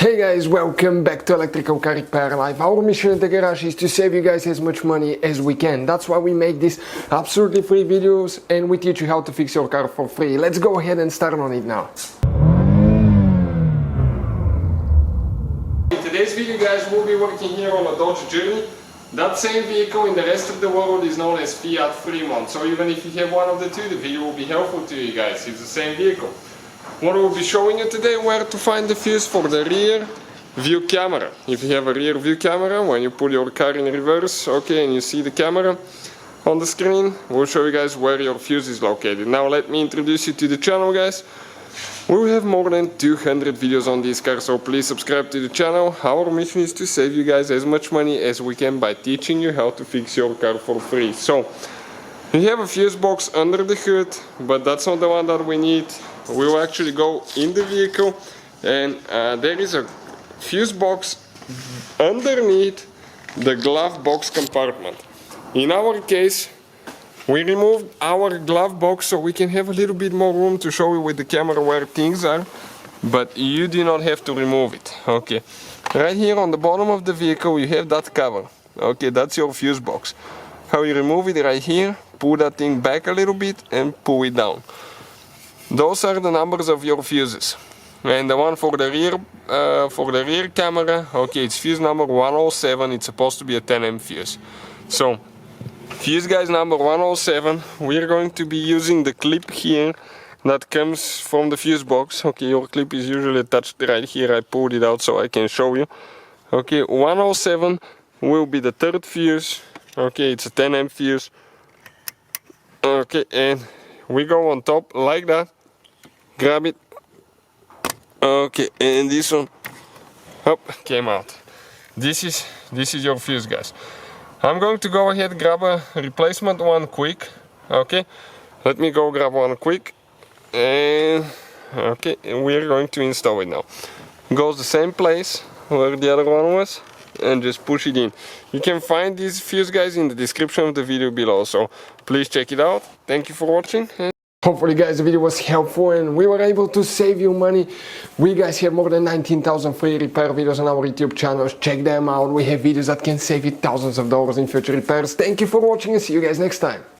Hey guys, welcome back to Electrical Car Repair Live. Our mission at the garage is to save you guys as much money as we can. That's why we make these absolutely free videos and we teach you how to fix your car for free. Let's go ahead and start on it now. In today's video guys, we'll be working here on a Dodge Journey. That same vehicle in the rest of the world is known as Fiat Freemont. So even if you have one of the two, the video will be helpful to you guys. It's the same vehicle. What we'll be showing you today, where to find the fuse for the rear view camera. If you have a rear view camera, when you put your car in reverse, okay, and you see the camera on the screen, we'll show you guys where your fuse is located. Now let me introduce you to the channel, guys. We will have more than 200 videos on this car, so please subscribe to the channel. Our mission is to save you guys as much money as we can by teaching you how to fix your car for free. So, we have a fuse box under the hood, but that's not the one that we need. We will actually go in the vehicle and there is a fuse box underneath the glove box compartment. In our case, we removed our glove box so we can have a little bit more room to show you with the camera where things are, but you do not have to remove it. Okay, right here on the bottom of the vehicle you have that cover. Okay, that's your fuse box. How you remove it? Right here, pull that thing back a little bit and pull it down. Those are the numbers of your fuses. And the one for the rear camera, okay, it's fuse number 107. It's supposed to be a 10 amp fuse. So fuse guys number 107, we're going to be using the clip here that comes from the fuse box. Okay, your clip is usually attached right here. I pulled it out so I can show you. Okay, 107 will be the third fuse. Okay, it's a 10 amp fuse. Okay, and we go on top like that, grab it. Okay, and this one, hop, came out. This is your fuse, guys. I'm going to go ahead grab a replacement one quick. Okay, let me go grab one quick, and okay, and we're going to install it now. Goes the same place where the other one was, and just push it in. You can find these fuse guys in the description of the video below, so please check it out. Thank you for watching. Hopefully guys the video was helpful and we were able to save you money. We guys have more than 19,000 free repair videos on our YouTube channels. Check them out. We have videos that can save you thousands of dollars in future repairs. Thank you for watching and see you guys next time.